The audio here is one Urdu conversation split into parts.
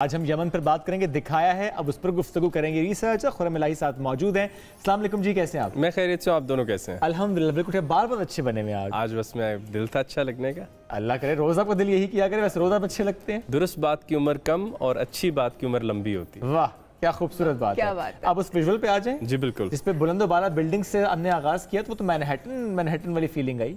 آج ہم یمن پر بات کریں گے، دکھایا ہے، اب اس پر گفتگو کریں گے۔ ریسرچر خرم الہی ساتھ موجود ہیں۔ السلام علیکم جی، کیسے ہیں آپ؟ میں خیریت سے ہوں، آپ دونوں کیسے ہیں؟ الحمدللہ بالکل، بار بار اچھے بنے ہوئے ہیں آج بس میں دل تھا اچھا لگنے کا۔ اللہ کرے روزہ کو دل یہی کیا کرے، ویسے روزہ اچھے لگتے ہیں۔ درست بات کی عمر کم اور اچھی بات کی عمر لمبی ہوتی ہے۔ واہ کیا خوبصورت بات ہے۔ آپ اس ویژول پہ آ جائیں جی بالکل، جس پہ بلند و بالا بلڈنگ سے ہم نے آغاز کیا تو وہ تو مینہٹن والی فیلنگ آئی۔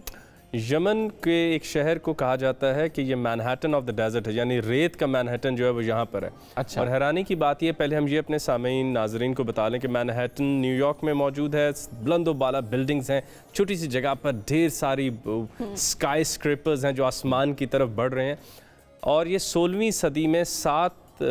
یمن کے ایک شہر کو کہا جاتا ہے کہ یہ مینہٹن آف دا ڈیزرٹ ہے، یعنی ریت کا مینہٹن جو ہے وہ یہاں پر ہے۔ اچھا، اور حیرانی کی بات یہ، پہلے ہم یہ اپنے سامعین ناظرین کو بتا لیں کہ مینہٹن نیو یارک میں موجود ہے، بلند و بالا بلڈنگز ہیں، چھوٹی سی جگہ پر ڈھیر ساری اسکائی اسکریپرز ہیں جو آسمان کی طرف بڑھ رہے ہیں، اور یہ 16ویں صدی میں 7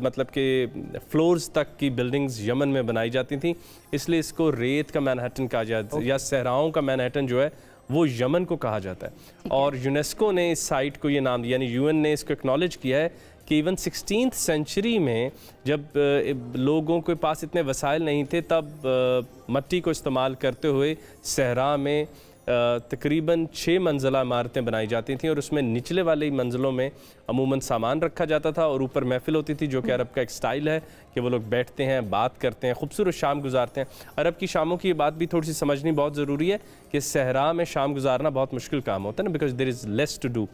مطلب کہ فلورز تک کی بلڈنگز یمن میں بنائی جاتی تھیں، اس لیے اس کو ریت کا مینہٹن کہا جاتا ہے، یا صحراؤں کا مینہٹن جو ہے وہ یمن کو کہا جاتا ہے۔ اور یونیسکو نے اس سائٹ کو یہ نام دیا، یعنی یو این نے اس کو اکنالج کیا ہے کہ ایون 16th سینچری میں جب لوگوں کے پاس اتنے وسائل نہیں تھے، تب مٹی کو استعمال کرتے ہوئے صحرا میں تقریباً 6 منزلہ عمارتیں بنائی جاتی تھیں، اور اس میں نچلے والی منزلوں میں عموماً سامان رکھا جاتا تھا اور اوپر محفل ہوتی تھی، جو کہ عرب کا ایک سٹائل ہے کہ وہ لوگ بیٹھتے ہیں، بات کرتے ہیں، خوبصورت شام گزارتے ہیں۔ عرب کی شاموں کی یہ بات بھی تھوڑی سی سمجھنی بہت ضروری ہے کہ صحرا میں شام گزارنا بہت مشکل کام ہوتا ہے نا، because there is less to do,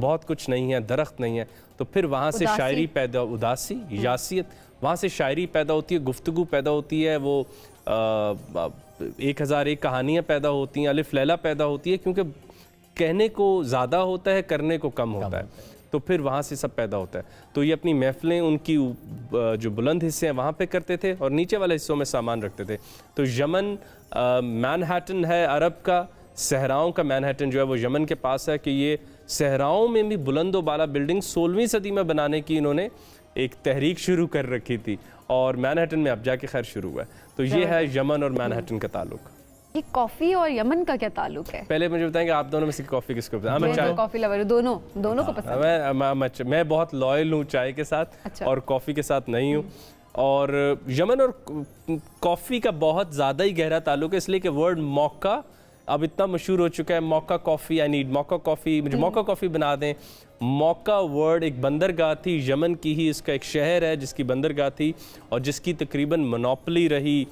بہت کچھ نہیں ہے، درخت نہیں ہے، تو پھر وہاں سے شاعری پیدا، اداسی، یاسیت، وہاں سے شاعری پیدا ہوتی ہے، گفتگو پیدا ہوتی ہے، وہ 1001 کہانیاں پیدا ہوتی ہیں، الف لیلہ پیدا ہوتی ہے، کیونکہ کہنے کو زیادہ ہوتا ہے، کرنے کو کم ہوتا ہے، تو پھر وہاں سے سب پیدا ہوتا ہے۔ تو یہ اپنی محفلیں ان کی جو بلند حصے ہیں وہاں پہ کرتے تھے، اور نیچے والے حصوں میں سامان رکھتے تھے۔ تو یمن مینہٹن ہے عرب کا، صحراؤں کا مینہٹن جو ہے وہ یمن کے پاس ہے، کہ یہ صحراؤں میں بھی بلند و بالا بلڈنگ 16ویں صدی میں بنانے کی انہوں نے ایک تحریک شروع کر رکھی تھی، اور مینہٹن میں اب جا کے خیر شروع ہوا ہے۔ تو یہ ہے یمن اور مینہٹن کا تعلق۔ یہ کافی اور یمن کا کیا تعلق ہے؟ پہلے مجھے بتائیں کہ آپ دونوں میں سے کافی کس کو پسند ہے؟ میں کافی لور ہوں، دونوں کو پسند ہے۔ میں بہت لائل ہوں چائے کے ساتھ، اور کافی کے ساتھ نہیں ہوں۔ اور یمن اور کافی کا بہت زیادہ ہی گہرا تعلق ہے، اس لیے کہ ورڈ موکا اب اتنا مشہور ہو چکا ہے، موکا کافی، آئی نیڈ موکا کافی، مجھے موکا کافی بنا دیں۔ موکا ورڈ ایک بندرگاہ تھی یمن کی ہی، اس کا ایک شہر ہے جس کی بندرگاہ تھی، اور جس کی تقریباً منوپلی رہی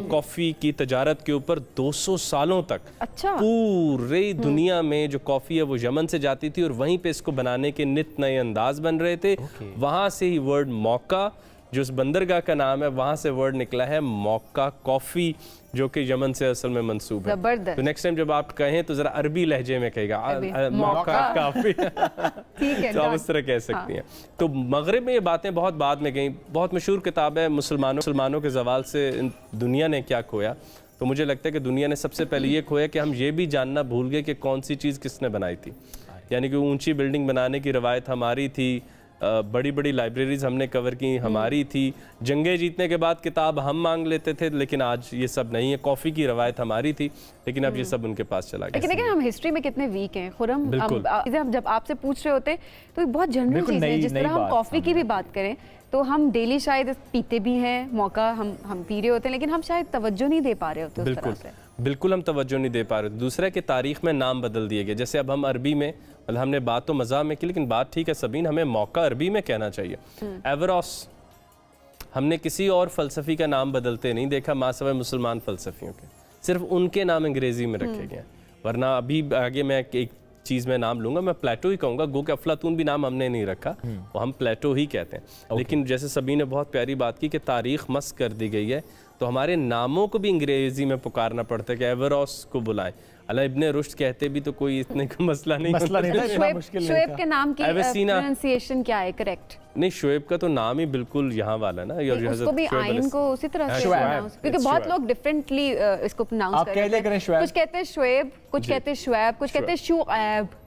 کافی کی تجارت کے اوپر 200 سالوں تک۔ پوری دنیا میں جو کافی ہے وہ یمن سے جاتی تھی، اور وہیں پہ اس کو بنانے کے نت نئے انداز بن رہے تھے۔ وہاں سے ہی ورڈ موکا جو اس بندرگاہ کا نام ہے، وہاں سے ورڈ نکلا ہے موکا کافی، جو کہ یمن سے اصل میں منسوب ہے۔ تو نیکسٹ ٹائم جب آپ کہیں تو ذرا عربی لہجے میں کہے گا موکا کافی، تو آپ اس طرح کہہ سکتی ہیں۔ تو مغرب میں یہ باتیں بہت بعد میں گئیں۔ بہت مشہور کتاب ہے مسلمانوں کے زوال سے دنیا نے کیا کھویا، تو مجھے لگتا ہے کہ دنیا نے سب سے پہلے یہ کھویا کہ ہم یہ بھی جاننا بھول گئے کہ کون سی چیز کس نے بنائی تھی۔ یعنی کہ اونچی بلڈنگ بنانے کی روایت ہماری تھی، بڑی بڑی لائبریریز ہم نے کور کی ہماری تھی، جنگیں جیتنے کے بعد کتاب ہم مانگ لیتے تھے، لیکن آج یہ سب نہیں ہے۔ کافی کی روایت ہماری تھی، لیکن اب یہ سب ان کے پاس چلا گیا۔ لیکن ہم ہسٹری میں کتنے ویک ہیں خرم، ہم جب آپ سے پوچھ رہے ہوتے تو بہت جنرل چیزیں ہیں، جس طرح ہم کافی کی بھی بات کریں تو ہم ڈیلی شاید پیتے بھی ہیں، موقع ہم پی رہے ہوتے ہیں، لیکن ہم شاید توجہ نہیں دے پا رہے ہوتے اس طرح سے۔ بالکل ہم توجہ نہیں دے پا رہے۔ دوسرا کہ تاریخ میں نام بدل دیے گئے، جیسے اب ہم عربی میں، ہم نے بات تو مزاح میں کی، لیکن بات ٹھیک ہے سبین، ہمیں موقع عربی میں کہنا چاہیے۔ ایوروس ہم نے کسی اور فلسفی کا نام بدلتے نہیں دیکھا ماں سوائے مسلمان فلسفیوں کے، صرف ان کے نام انگریزی میں رکھے گئے ہیں۔ ورنہ ابھی آگے میں ایک چیز میں نام لوں گا، میں پلیٹو ہی کہوں گا، گو کہ افلاطون بھی نام ہم نے نہیں رکھا، وہ ہم پلیٹو ہی کہتے ہیں۔ لیکن جیسے سبین نے بہت پیاری بات کی کہ تاریخ مسخ کر دی گئی ہے، تو ہمارے ناموں کو بھی انگریزی میں پکارنا پڑتا ہے کہ ایوروس کو بلائیں۔ اللہ ابن رشد کہتے بھی تو کوئی اتنے کا مسئلہ نہیں ہوتا۔ شعیب کے نام کی پروننسیشن کیا ہے کریکٹ؟ نہیں، شعیب کا تو نام ہی بالکل یہاں والا نا، اس کو بھی آئین کو اسی طرح سے پروناؤنس، کیونکہ بہت لوگ ڈیفرنٹلی اس کو پروناؤنس کرتے ہیں، کچھ کہتے ہیں شعیب، کچھ کہتے ہیں شعیب، کچھ کہتے ہیں شعیب۔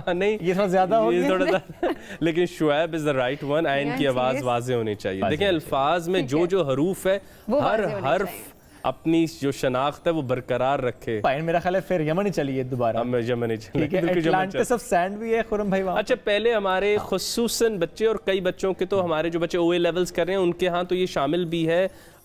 نہیں یہ تھوڑا زیادہ ہو گیا، لیکن شعیب از دا رائٹ ون، آئین کی آواز واضح ہونی چاہیے۔ دیکھیں الفاظ میں جو حروف ہے، ہر حرف اپنی جو شناخت ہے وہ برقرار رکھے۔ میرا خیال ہے پھر یمن ہی چلیے دوبارہ، ہم یمن ہی چلیے۔ اٹلانٹس آف سینڈ بھی ہے خرم بھائی وہاں۔ اچھا پہلے ہمارے خصوصاً بچے، اور کئی بچوں کے تو ہمارے جو بچے او اے لیولز کر رہے ہیں ان کے ہاں تو یہ شامل بھی ہے